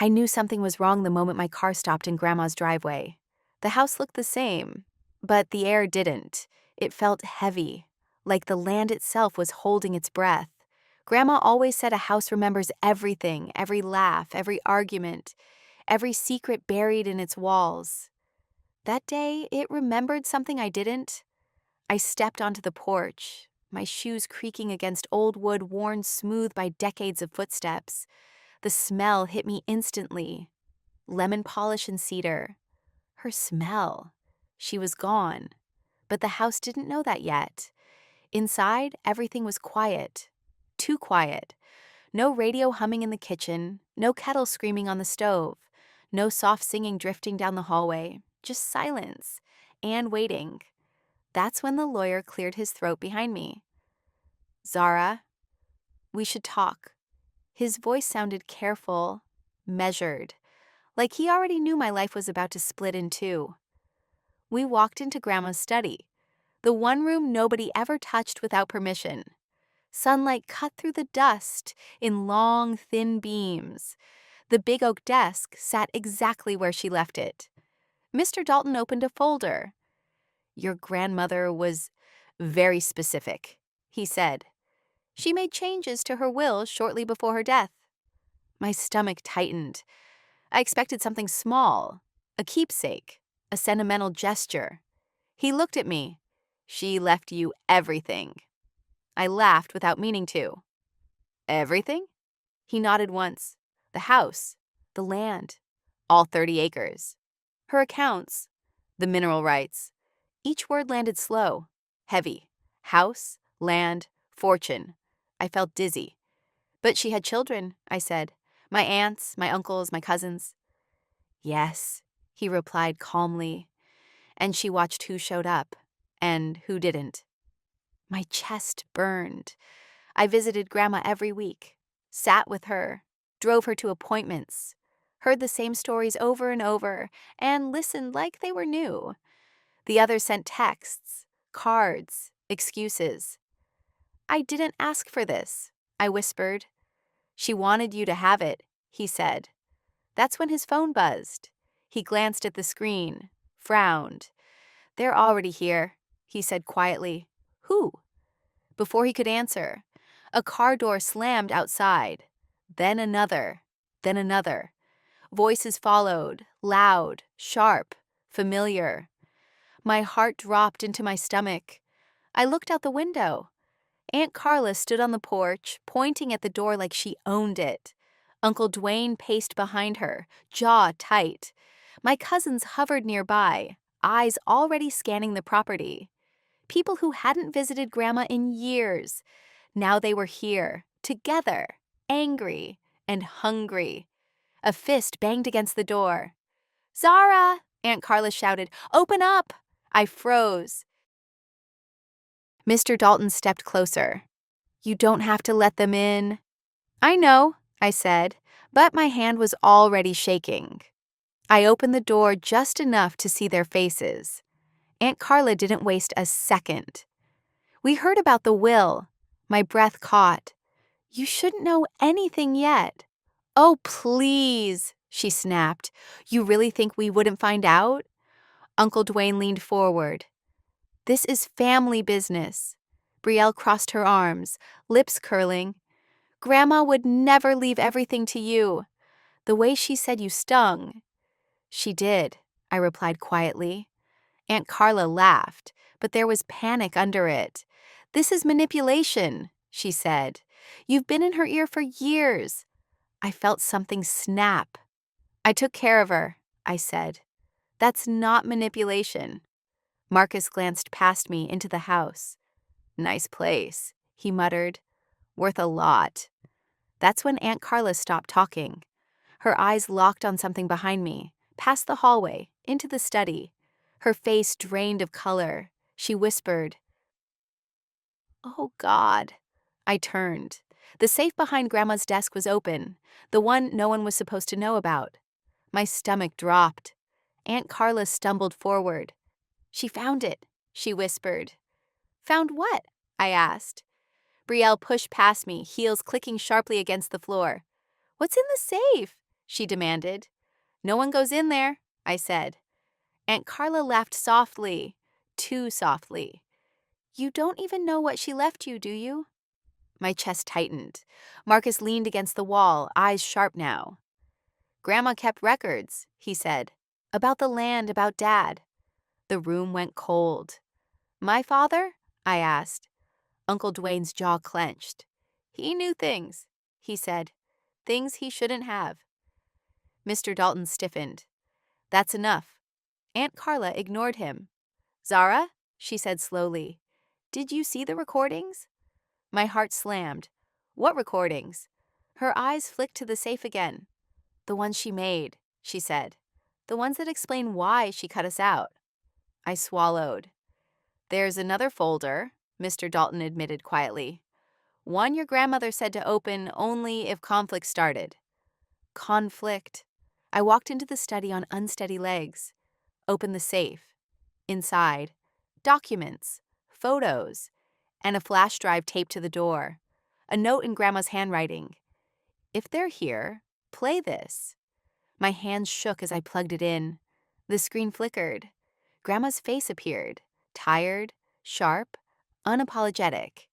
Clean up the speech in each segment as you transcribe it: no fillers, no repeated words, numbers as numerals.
I knew something was wrong the moment my car stopped in Grandma's driveway. The house looked the same, but the air didn't. It felt heavy, like the land itself was holding its breath. Grandma always said a house remembers everything, every laugh, every argument, every secret buried in its walls. That day, it remembered something I didn't. I stepped onto the porch, my shoes creaking against old wood worn smooth by decades of footsteps. The smell hit me instantly. Lemon polish and cedar. Her smell. She was gone. But the house didn't know that yet. Inside, everything was quiet. Too quiet. No radio humming in the kitchen, no kettle screaming on the stove, no soft singing drifting down the hallway, just silence and waiting. That's when the lawyer cleared his throat behind me. "Zara, we should talk." His voice sounded careful, measured, like he already knew my life was about to split in two. We walked into Grandma's study, the one room nobody ever touched without permission. Sunlight cut through the dust in long, thin beams. The big oak desk sat exactly where she left it. Mr. Dalton opened a folder. "Your grandmother was very specific," he said. "She made changes to her will shortly before her death." My stomach tightened. I expected something small, a keepsake, a sentimental gesture. He looked at me. "She left you everything." I laughed without meaning to. "Everything?" He nodded once. "The house, the land, all 30 acres. Her accounts, the mineral rights." Each word landed slow, heavy. House, land, fortune. I felt dizzy. "But she had children," I said. "My aunts, my uncles, my cousins." "Yes," he replied calmly. "And she watched who showed up and who didn't." My chest burned. I visited Grandma every week, sat with her, drove her to appointments, heard the same stories over and over, and listened like they were new. The others sent texts, cards, excuses. "I didn't ask for this," I whispered. "She wanted you to have it," he said. That's when his phone buzzed. He glanced at the screen, frowned. "They're already here," he said quietly. "Who?" Before he could answer, a car door slammed outside. Then another, then another. Voices followed, loud, sharp, familiar. My heart dropped into my stomach. I looked out the window. Aunt Carla stood on the porch, pointing at the door like she owned it. Uncle Dwayne paced behind her, jaw tight. My cousins hovered nearby, eyes already scanning the property. People who hadn't visited Grandma in years. Now they were here, together, angry and hungry. A fist banged against the door. "Zara!" Aunt Carla shouted. "Open up!" I froze. Mr. Dalton stepped closer. "You don't have to let them in." "I know," I said, but my hand was already shaking. I opened the door just enough to see their faces. Aunt Carla didn't waste a second. "We heard about the will." My breath caught. "You shouldn't know anything yet." "Oh, please," she snapped. "You really think we wouldn't find out?" Uncle Dwayne leaned forward. "This is family business." Brielle crossed her arms, lips curling. "Grandma would never leave everything to you." The way she said you stung. "She did," I replied quietly. Aunt Carla laughed, but there was panic under it. "This is manipulation," she said. "You've been in her ear for years." I felt something snap. "I took care of her," I said. "That's not manipulation." Marcus glanced past me into the house. "Nice place," he muttered. "Worth a lot." That's when Aunt Carla stopped talking. Her eyes locked on something behind me, past the hallway, into the study. Her face drained of color. She whispered, "Oh, God." I turned. The safe behind Grandma's desk was open, the one no one was supposed to know about. My stomach dropped. Aunt Carla stumbled forward. "She found it," she whispered. "Found what?" I asked. Brielle pushed past me, heels clicking sharply against the floor. "What's in the safe?" she demanded. No one goes in there, I said. Aunt Carla laughed softly, too softly. You don't even know what she left you, do you? My chest tightened. Marcus leaned against the wall, eyes sharp now. Grandma kept records, he said. About the land, about Dad. The room went cold. My father? I asked. Uncle Dwayne's jaw clenched. He knew things, he said. Things he shouldn't have. Mr. Dalton stiffened. That's enough. Aunt Carla ignored him. Zara, she said slowly, did you see the recordings? My heart slammed. What recordings? Her eyes flicked to the safe again. The ones she made, she said. The ones that explain why she cut us out. I swallowed. There's another folder, Mr. Dalton admitted quietly. One your grandmother said to open only if conflict started. Conflict. I walked into the study on unsteady legs. Opened the safe. Inside, documents, photos, and a flash drive taped to the door. A note in Grandma's handwriting. If they're here, play this. My hands shook as I plugged it in. The screen flickered. Grandma's face appeared, tired, sharp, unapologetic.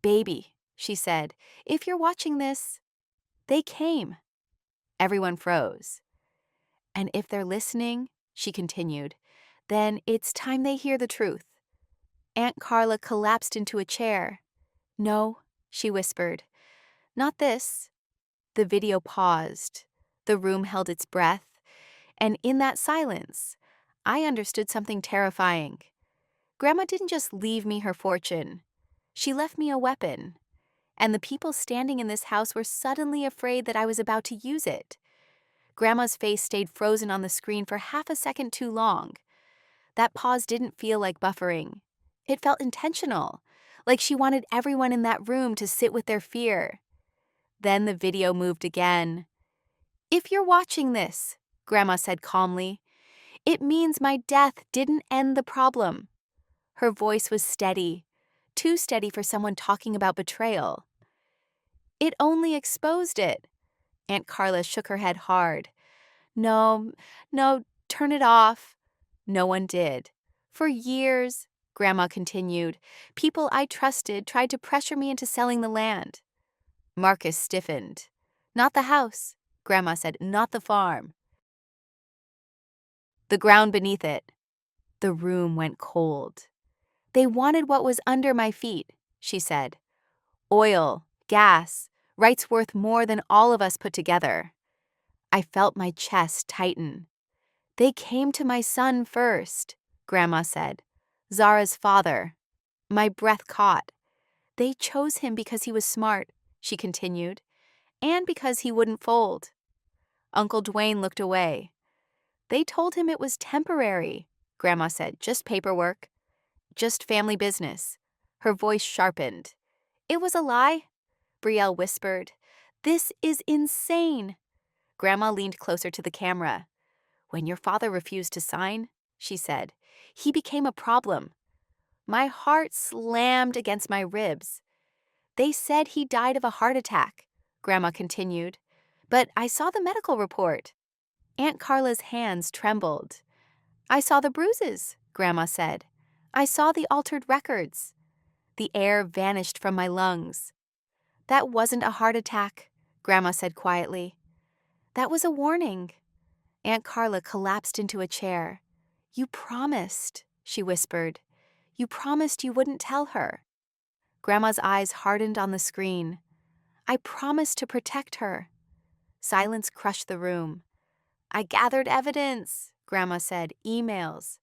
Baby, she said, if you're watching this, they came. Everyone froze. And if they're listening, she continued, then it's time they hear the truth. Aunt Carla collapsed into a chair. No, she whispered. Not this. The video paused. The room held its breath. And in that silence, I understood something terrifying. Grandma didn't just leave me her fortune. She left me a weapon. And the people standing in this house were suddenly afraid that I was about to use it. Grandma's face stayed frozen on the screen for half a second too long. That pause didn't feel like buffering. It felt intentional, like she wanted everyone in that room to sit with their fear. Then the video moved again. If you're watching this, Grandma said calmly, it means my death didn't end the problem. Her voice was steady, too steady for someone talking about betrayal. It only exposed it. Aunt Carla shook her head hard. No, turn it off. No one did. For years, Grandma continued, people I trusted tried to pressure me into selling the land. Marcus stiffened. Not the house, Grandma said, not the farm. The ground beneath it. The room went cold. They wanted what was under my feet, she said. Oil, gas, rights worth more than all of us put together. I felt my chest tighten. They came to my son first, Grandma said. Zara's father. My breath caught. They chose him because he was smart, she continued, and because he wouldn't fold. Uncle Dwayne looked away. They told him it was temporary, Grandma said, just paperwork, just family business. Her voice sharpened. It was a lie, Brielle whispered. This is insane. Grandma leaned closer to the camera. When your father refused to sign, she said, he became a problem. My heart slammed against my ribs. They said he died of a heart attack, Grandma continued. But I saw the medical report. Aunt Carla's hands trembled. I saw the bruises, Grandma said. I saw the altered records. The air vanished from my lungs. That wasn't a heart attack, Grandma said quietly. That was a warning. Aunt Carla collapsed into a chair. You promised, she whispered. You promised you wouldn't tell her. Grandma's eyes hardened on the screen. I promised to protect her. Silence crushed the room. I gathered evidence, Grandma said. Emails,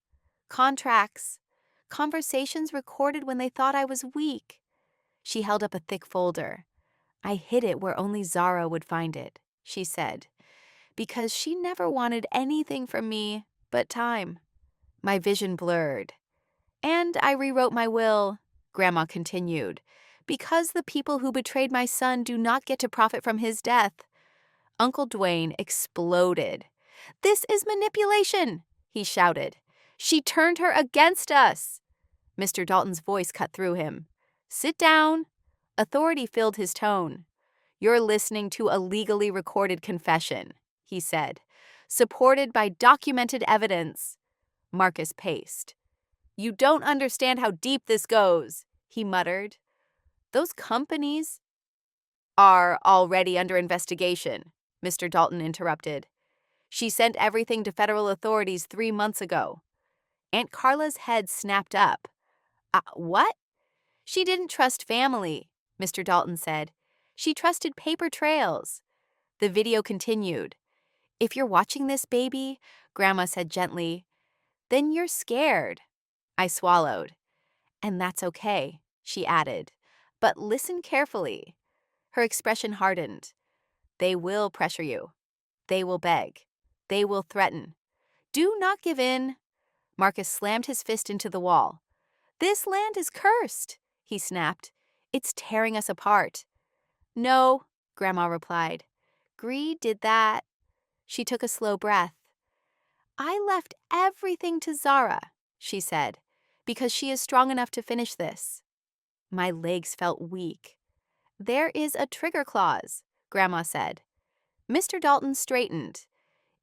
contracts, conversations recorded when they thought I was weak. She held up a thick folder. I hid it where only Zara would find it, she said, because she never wanted anything from me but time. My vision blurred. And I rewrote my will, Grandma continued, because the people who betrayed my son do not get to profit from his death. Uncle Dwayne exploded. This is manipulation, he shouted. She turned her against us. Mr. Dalton's voice cut through him. Sit down. Authority filled his tone. "You're listening to a legally recorded confession," he said, "supported by documented evidence." Marcus paced. "You don't understand how deep this goes," he muttered. "Those companies are already under investigation," Mr. Dalton interrupted. "She sent everything to federal authorities 3 months ago." Aunt Carla's head snapped up. What?" "She didn't trust family," Mr. Dalton said. "She trusted paper trails." The video continued. "If you're watching this, baby," Grandma said gently, "then you're scared." I swallowed. "And that's okay," she added. "But listen carefully." Her expression hardened. "They will pressure you. They will beg. They will threaten. Do not give in." Marcus slammed his fist into the wall. "This land is cursed," he snapped. "It's tearing us apart." "No," Grandma replied. "Greed did that." She took a slow breath. "I left everything to Zara," she said, "because she is strong enough to finish this." My legs felt weak. "There is a trigger clause," Grandma said. Mr. Dalton straightened.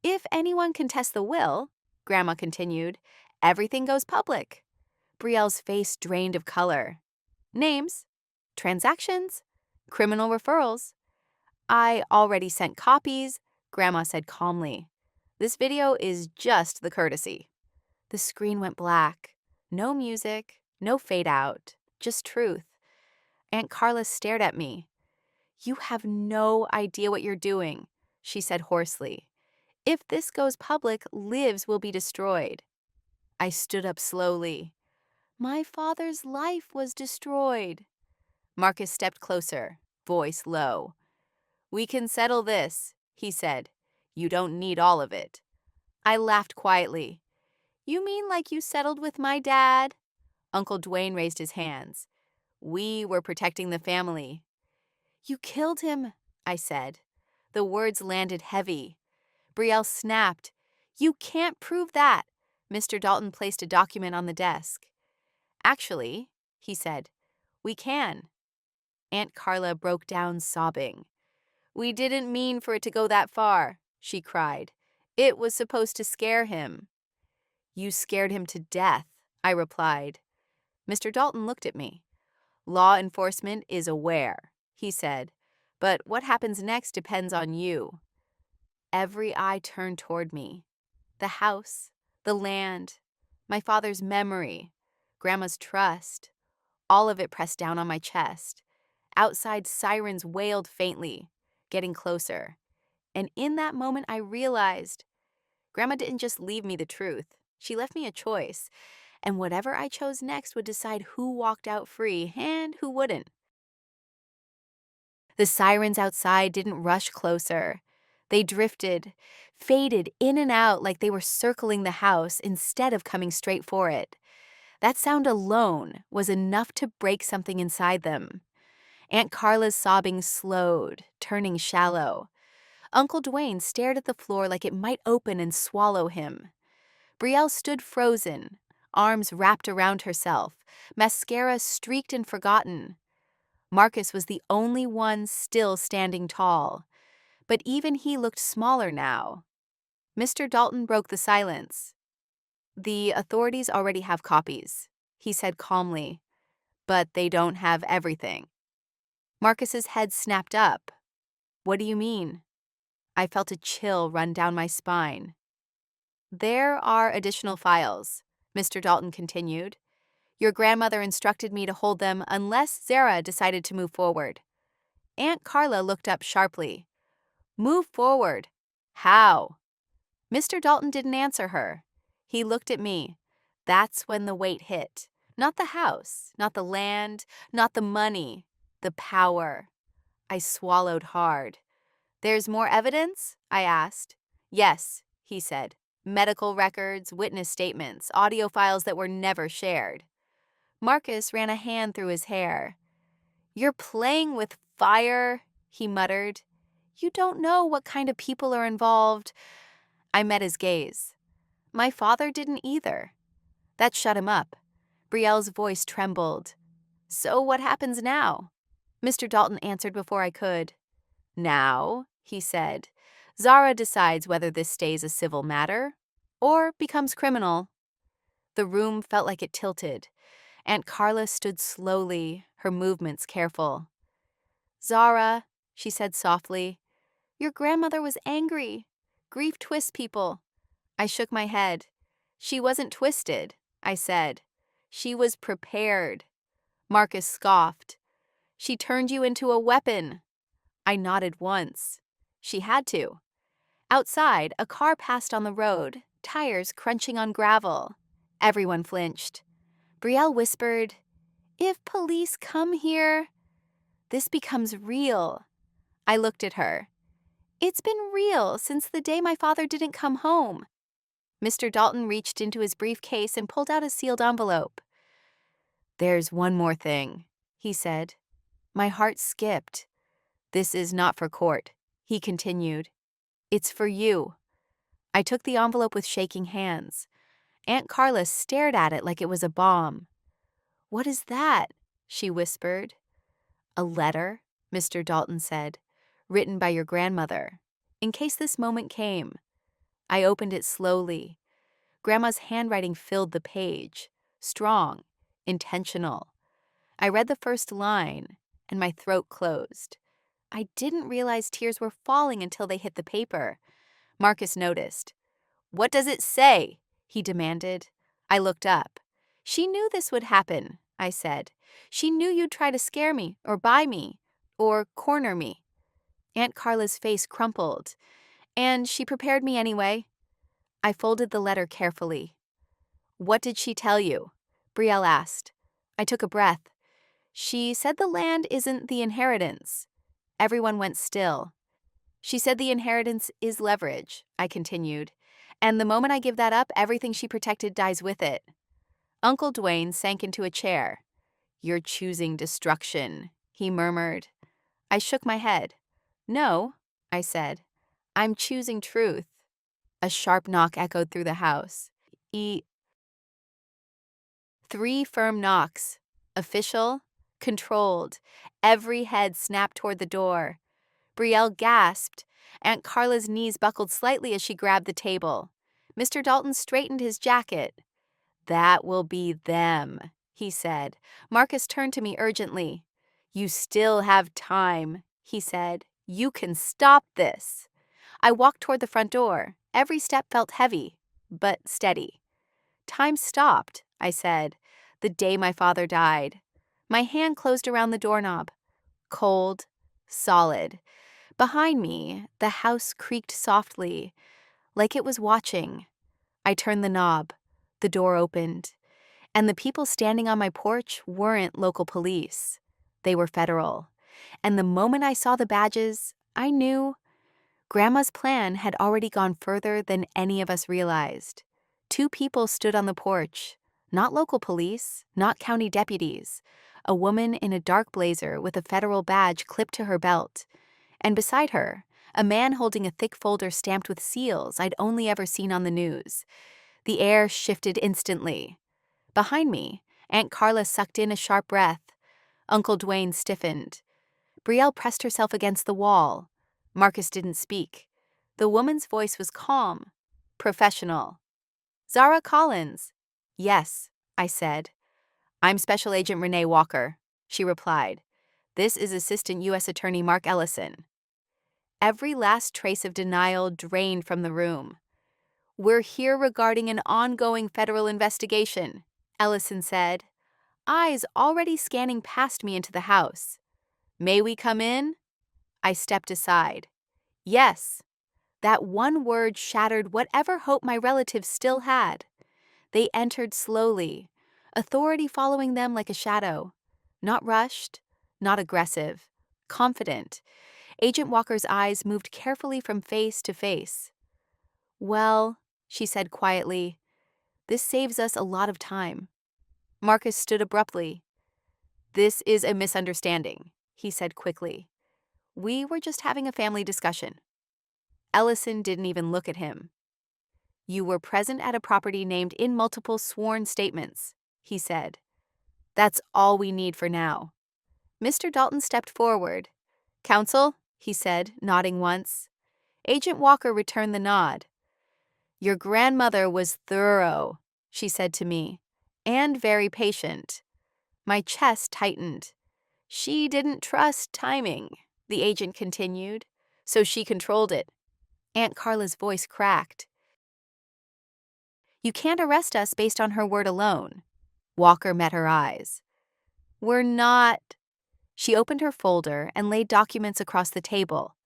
"If anyone contests the will," Grandma continued, "everything goes public." Brielle's face drained of color. "Names, transactions, criminal referrals." "I already sent copies," Grandma said calmly. "This video is just the courtesy." The screen went black. No music, no fade out, just truth. Aunt Carla stared at me. "You have no idea what you're doing," she said hoarsely. "If this goes public, lives will be destroyed." I stood up slowly. "My father's life was destroyed." Marcus stepped closer, voice low. "We can settle this," he said. "You don't need all of it." I laughed quietly. "You mean like you settled with my dad?" Uncle Dwayne raised his hands. "We were protecting the family." "You killed him," I said. The words landed heavy. Brielle snapped. "You can't prove that." Mr. Dalton placed a document on the desk. "Actually," he said, "we can." Aunt Carla broke down sobbing. "We didn't mean for it to go that far," she cried. "It was supposed to scare him." "You scared him to death," I replied. Mr. Dalton looked at me. "Law enforcement is aware," he said, "but what happens next depends on you." Every eye turned toward me. The house, the land, my father's memory, Grandma's trust, all of it pressed down on my chest. Outside, sirens wailed faintly, getting closer. And in that moment, I realized Grandma didn't just leave me the truth. She left me a choice. And whatever I chose next would decide who walked out free and who wouldn't. The sirens outside didn't rush closer. They drifted, faded in and out like they were circling the house instead of coming straight for it. That sound alone was enough to break something inside them. Aunt Carla's sobbing slowed, turning shallow. Uncle Dwayne stared at the floor like it might open and swallow him. Brielle stood frozen, arms wrapped around herself, mascara streaked and forgotten. Marcus was the only one still standing tall, but even he looked smaller now. Mr. Dalton broke the silence. "The authorities already have copies," he said calmly, "but they don't have everything." Marcus's head snapped up. "What do you mean?" I felt a chill run down my spine. "There are additional files," Mr. Dalton continued. "Your grandmother instructed me to hold them unless Zara decided to move forward." Aunt Carla looked up sharply. "Move forward? How?" Mr. Dalton didn't answer her. He looked at me. That's when the weight hit. Not the house, not the land, not the money, the power. I swallowed hard. "There's more evidence?" I asked. "Yes," he said. "Medical records, witness statements, audio files that were never shared." Marcus ran a hand through his hair. "You're playing with fire," he muttered. "You don't know what kind of people are involved." I met his gaze. My father didn't either. That shut him up. Brielle's voice trembled. "So what happens now?" Mr. Dalton answered before I could. Now, he said, Zara decides whether this stays a civil matter or becomes criminal. The room felt like it tilted. Aunt Carla stood slowly, her movements careful. Zara, she said softly, your grandmother was angry. Grief twists people. I shook my head. She wasn't twisted, I said. She was prepared. Marcus scoffed. She turned you into a weapon. I nodded once. She had to. Outside, a car passed on the road, tires crunching on gravel. Everyone flinched. Brielle whispered, if police come here, this becomes real. I looked at her. It's been real since the day my father didn't come home. Mr. Dalton reached into his briefcase and pulled out a sealed envelope. There's one more thing, he said. My heart skipped. This is not for court, he continued. It's for you. I took the envelope with shaking hands. Aunt Carla stared at it like it was a bomb. What is that? She whispered. A letter, Mr. Dalton said, written by your grandmother, in case this moment came. I opened it slowly. Grandma's handwriting filled the page, strong, intentional. I read the first line, and my throat closed. I didn't realize tears were falling until they hit the paper. Marcus noticed. What does it say? He demanded. I looked up. She knew this would happen, I said. She knew you'd try to scare me, or buy me, or corner me. Aunt Carla's face crumpled, and she prepared me anyway. I folded the letter carefully. What did she tell you? Brielle asked. I took a breath. She said the land isn't the inheritance. Everyone went still. She said the inheritance is leverage, I continued. And the moment I give that up, everything she protected dies with it. Uncle Dwayne sank into a chair. You're choosing destruction, he murmured. I shook my head. No, I said. I'm choosing truth. A sharp knock echoed through the house. 3 firm knocks. Official, controlled. Every head snapped toward the door. Brielle gasped. Aunt Carla's knees buckled slightly as she grabbed the table. Mr. Dalton straightened his jacket. That will be them, he said. Marcus turned to me urgently. You still have time, he said. You can stop this. I walked toward the front door. Every step felt heavy, but steady. Time stopped, I said, the day my father died. My hand closed around the doorknob. Cold, solid. Behind me, the house creaked softly, like it was watching. I turned the knob. The door opened. And the people standing on my porch weren't local police. They were federal. And the moment I saw the badges, I knew Grandma's plan had already gone further than any of us realized. 2 people stood on the porch. Not local police, not county deputies. A woman in a dark blazer with a federal badge clipped to her belt. And beside her, a man holding a thick folder stamped with seals I'd only ever seen on the news. The air shifted instantly. Behind me, Aunt Carla sucked in a sharp breath. Uncle Dwayne stiffened. Brielle pressed herself against the wall. Marcus didn't speak. The woman's voice was calm, professional. Zara Collins. Yes, I said. I'm Special Agent Renee Walker, she replied. This is Assistant U.S. Attorney Mark Ellison. Every last trace of denial drained from the room. We're here regarding an ongoing federal investigation, Ellison said, eyes already scanning past me into the house. May we come in? I stepped aside. Yes. That one word shattered whatever hope my relatives still had. They entered slowly, authority following them like a shadow. Not rushed, not aggressive, confident. Agent Walker's eyes moved carefully from face to face. Well, she said quietly, this saves us a lot of time. Marcus stood abruptly. This is a misunderstanding, he said quickly. We were just having a family discussion. Ellison didn't even look at him. You were present at a property named in multiple sworn statements, he said. That's all we need for now. Mr. Dalton stepped forward. Counsel, he said, nodding once. Agent Walker returned the nod. Your grandmother was thorough, she said to me, and very patient. My chest tightened. She didn't trust timing, the agent continued, so she controlled it. Aunt Carla's voice cracked. You can't arrest us based on her word alone. Walker met her eyes. We're not. She opened her folder and laid documents across the table.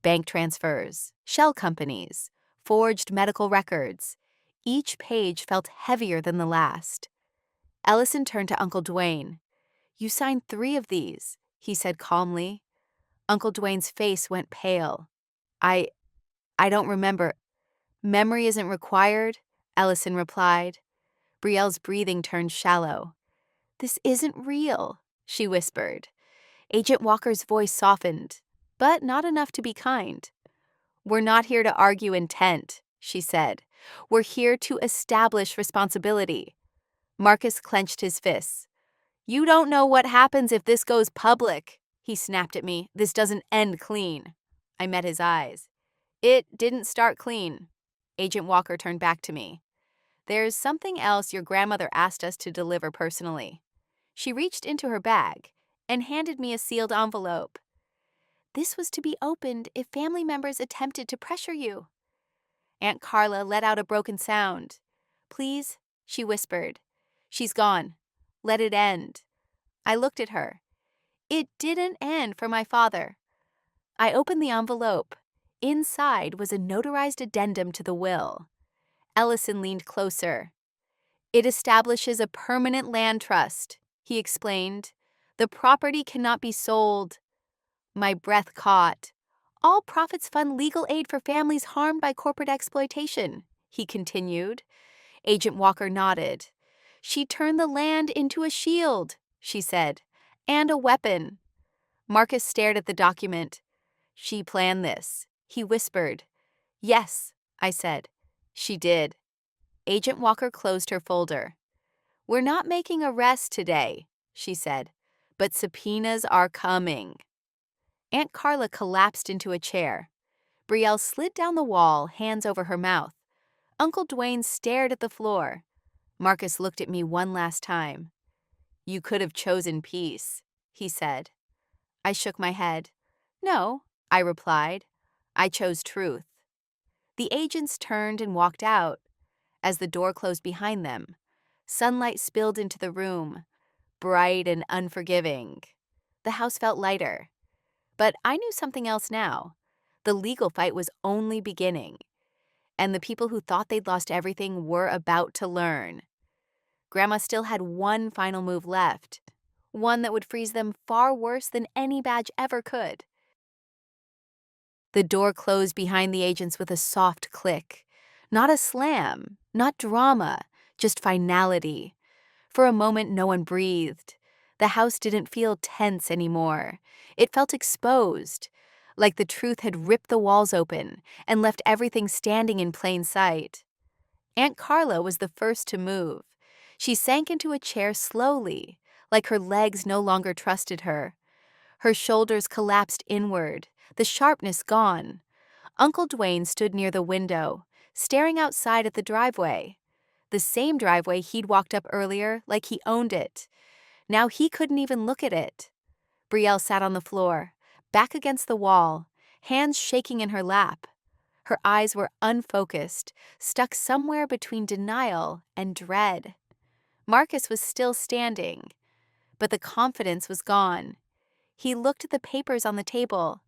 Bank transfers, shell companies, forged medical records. Each page felt heavier than the last. Ellison turned to Uncle Dwayne. You signed 3 of these, he said calmly. Uncle Dwayne's face went pale. I don't remember. Memory isn't required, Ellison replied. Brielle's breathing turned shallow. This isn't real, she whispered. Agent Walker's voice softened, but not enough to be kind. We're not here to argue intent, she said. We're here to establish responsibility. Marcus clenched his fists. You don't know what happens if this goes public, he snapped at me. This doesn't end clean. I met his eyes. It didn't start clean. Agent Walker turned back to me. There's something else your grandmother asked us to deliver personally. She reached into her bag and handed me a sealed envelope. This was to be opened if family members attempted to pressure you. Aunt Carla let out a broken sound. Please, she whispered. She's gone. Let it end. I looked at her. It didn't end for my father. I opened the envelope. Inside was a notarized addendum to the will. Ellison leaned closer. It establishes a permanent land trust, he explained. The property cannot be sold. My breath caught. All profits fund legal aid for families harmed by corporate exploitation, he continued. Agent Walker nodded. She turned the land into a shield, she said, and a weapon. Marcus stared at the document. She planned this, he whispered. Yes, I said. She did. Agent Walker closed her folder. We're not making arrests today, she said, but subpoenas are coming. Aunt Carla collapsed into a chair. Brielle slid down the wall, hands over her mouth. Uncle Dwayne stared at the floor. Marcus looked at me one last time. You could have chosen peace, he said. I shook my head. No, I replied. I chose truth. The agents turned and walked out. As the door closed behind them, sunlight spilled into the room, bright and unforgiving. The house felt lighter. But I knew something else now. The legal fight was only beginning, and the people who thought they'd lost everything were about to learn. Grandma still had one final move left, one that would freeze them far worse than any badge ever could. The door closed behind the agents with a soft click. Not a slam, not drama, just finality. For a moment, no one breathed. The house didn't feel tense anymore. It felt exposed, like the truth had ripped the walls open and left everything standing in plain sight. Aunt Carla was the first to move. She sank into a chair slowly, like her legs no longer trusted her. Her shoulders collapsed inward, the sharpness gone. Uncle Dwayne stood near the window, staring outside at the driveway. The same driveway he'd walked up earlier, like he owned it. Now he couldn't even look at it. Brielle sat on the floor, back against the wall, hands shaking in her lap. Her eyes were unfocused, stuck somewhere between denial and dread. Marcus was still standing, but the confidence was gone. He looked at the papers on the table,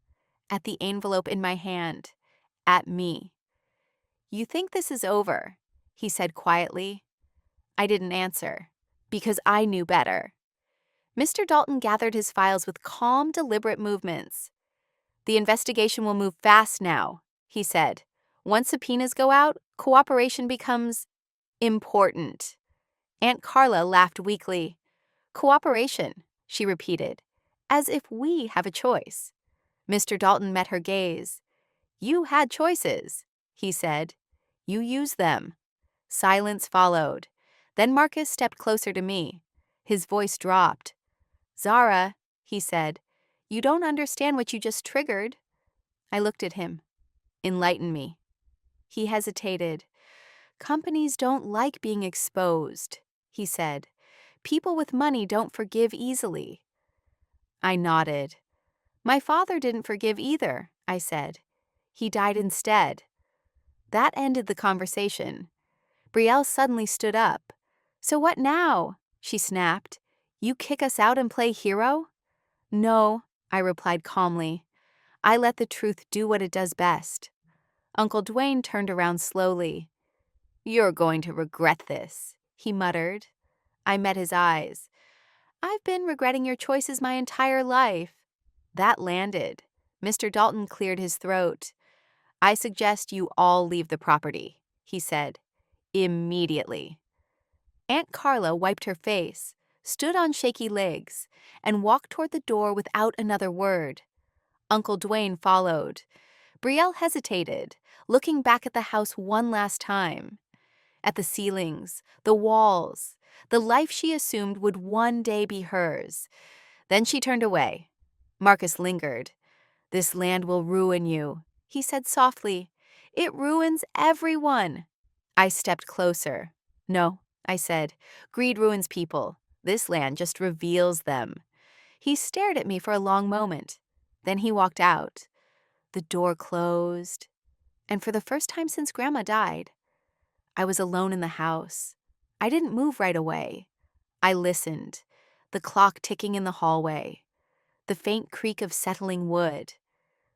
at the envelope in my hand, at me. You think this is over, he said quietly. I didn't answer, because I knew better. Mr. Dalton gathered his files with calm, deliberate movements. The investigation will move fast now, he said. Once subpoenas go out, cooperation becomes important. Aunt Carla laughed weakly. Cooperation, she repeated, as if we have a choice. Mr. Dalton met her gaze. You had choices, he said. You used them. Silence followed. Then Marcus stepped closer to me. His voice dropped. Zara, he said, you don't understand what you just triggered. I looked at him. Enlighten me. He hesitated. Companies don't like being exposed, he said. People with money don't forgive easily. I nodded. My father didn't forgive either, I said. He died instead. That ended the conversation. Brielle suddenly stood up. So what now? She snapped. You kick us out and play hero? No, I replied calmly. I let the truth do what it does best. Uncle Dwayne turned around slowly. You're going to regret this, he muttered. I met his eyes. I've been regretting your choices my entire life. That landed. Mr. Dalton cleared his throat. I suggest you all leave the property, he said. Immediately. Aunt Carla wiped her face, stood on shaky legs, and walked toward the door without another word. Uncle Dwayne followed. Brielle hesitated, looking back at the house one last time. At the ceilings, the walls, the life she assumed would one day be hers. Then she turned away. Marcus lingered. This land will ruin you, he said softly. It ruins everyone. I stepped closer. No, I said. Greed ruins people. This land just reveals them. He stared at me for a long moment. Then he walked out. The door closed. And for the first time since Grandma died, I was alone in the house. I didn't move right away. I listened. The clock ticking in the hallway. The faint creak of settling wood.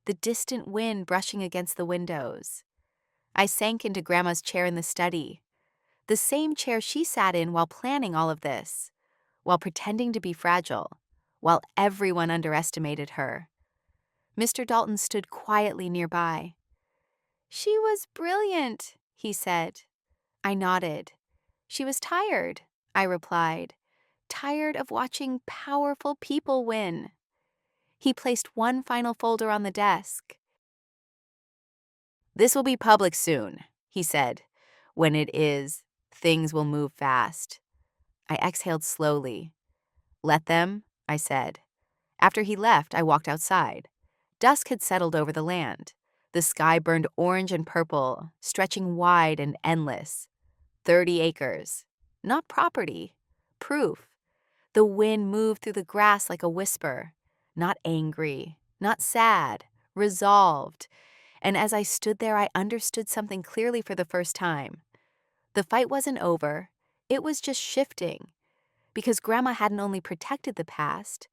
The distant wind brushing against the windows. I sank into Grandma's chair in the study. The same chair she sat in while planning all of this, while pretending to be fragile, while everyone underestimated her. Mr. Dalton stood quietly nearby. She was brilliant, he said. I nodded. She was tired, I replied. Tired of watching powerful people win. He placed one final folder on the desk. This will be public soon, he said. When it is, things will move fast. I exhaled slowly. Let them, I said. After he left, I walked outside. Dusk had settled over the land. The sky burned orange and purple, stretching wide and endless. 30 acres. Not property. Proof. The wind moved through the grass like a whisper. Not angry. Not sad. Resolved. And as I stood there, I understood something clearly for the first time. The fight wasn't over. It was just shifting. Because Grandma hadn't only protected the past,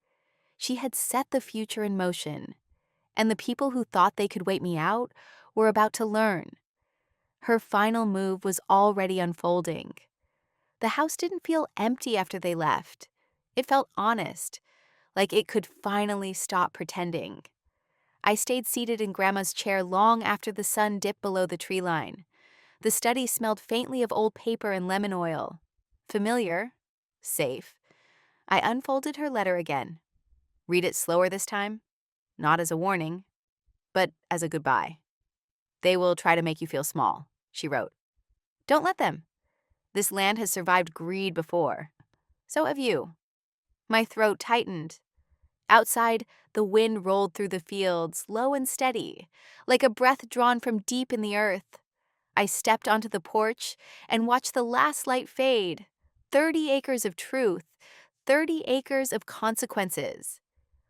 she had set the future in motion. And the people who thought they could wait me out were about to learn. Her final move was already unfolding. The house didn't feel empty after they left. It felt honest, like it could finally stop pretending. I stayed seated in Grandma's chair long after the sun dipped below the tree line. The study smelled faintly of old paper and lemon oil. Familiar. Safe. I unfolded her letter again. Read it slower this time. Not as a warning, but as a goodbye. They will try to make you feel small, she wrote. Don't let them. This land has survived greed before. So have you. My throat tightened. Outside, the wind rolled through the fields, low and steady, like a breath drawn from deep in the earth. I stepped onto the porch and watched the last light fade. 30 acres of truth, 30 acres of consequences.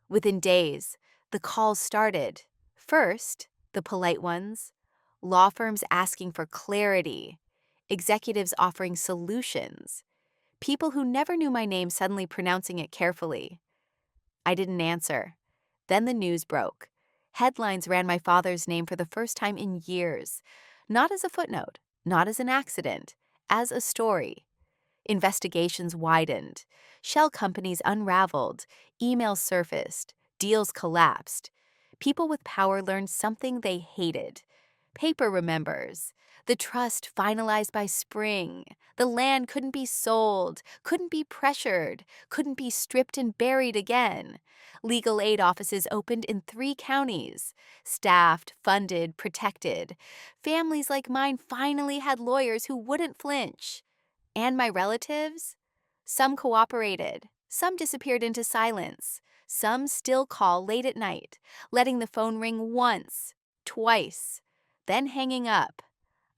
Within days, the calls started. First, the polite ones, law firms asking for clarity, executives offering solutions, people who never knew my name suddenly pronouncing it carefully. I didn't answer. Then the news broke. Headlines ran my father's name for the first time in years, not as a footnote, not as an accident, as a story. Investigations widened. Shell companies unraveled. Emails surfaced. Deals collapsed. People with power learned something they hated. Paper remembers. The trust finalized by spring. The land couldn't be sold, couldn't be pressured, couldn't be stripped and buried again. Legal aid offices opened in 3 counties. Staffed, funded, protected. Families like mine finally had lawyers who wouldn't flinch. And my relatives? Some cooperated. Some disappeared into silence. Some still call late at night, letting the phone ring once, twice, then hanging up.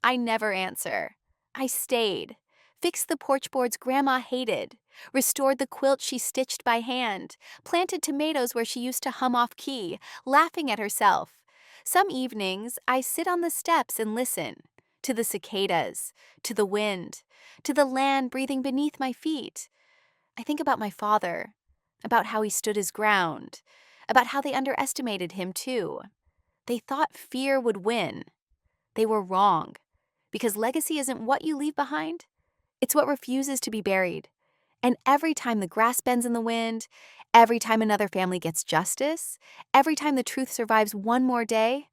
I never answer. I stayed, fixed the porch boards Grandma hated, restored the quilt she stitched by hand, planted tomatoes where she used to hum off key, laughing at herself. Some evenings, I sit on the steps and listen to the cicadas, to the wind, to the land breathing beneath my feet. I think about my father, about how he stood his ground, about how they underestimated him too. They thought fear would win. They were wrong, because legacy isn't what you leave behind, it's what refuses to be buried. And every time the grass bends in the wind, every time another family gets justice, every time the truth survives one more day,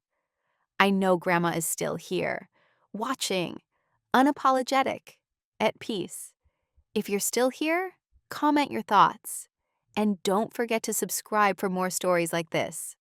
I know Grandma is still here, watching, unapologetic, at peace. If you're still here, comment your thoughts. And don't forget to subscribe for more stories like this.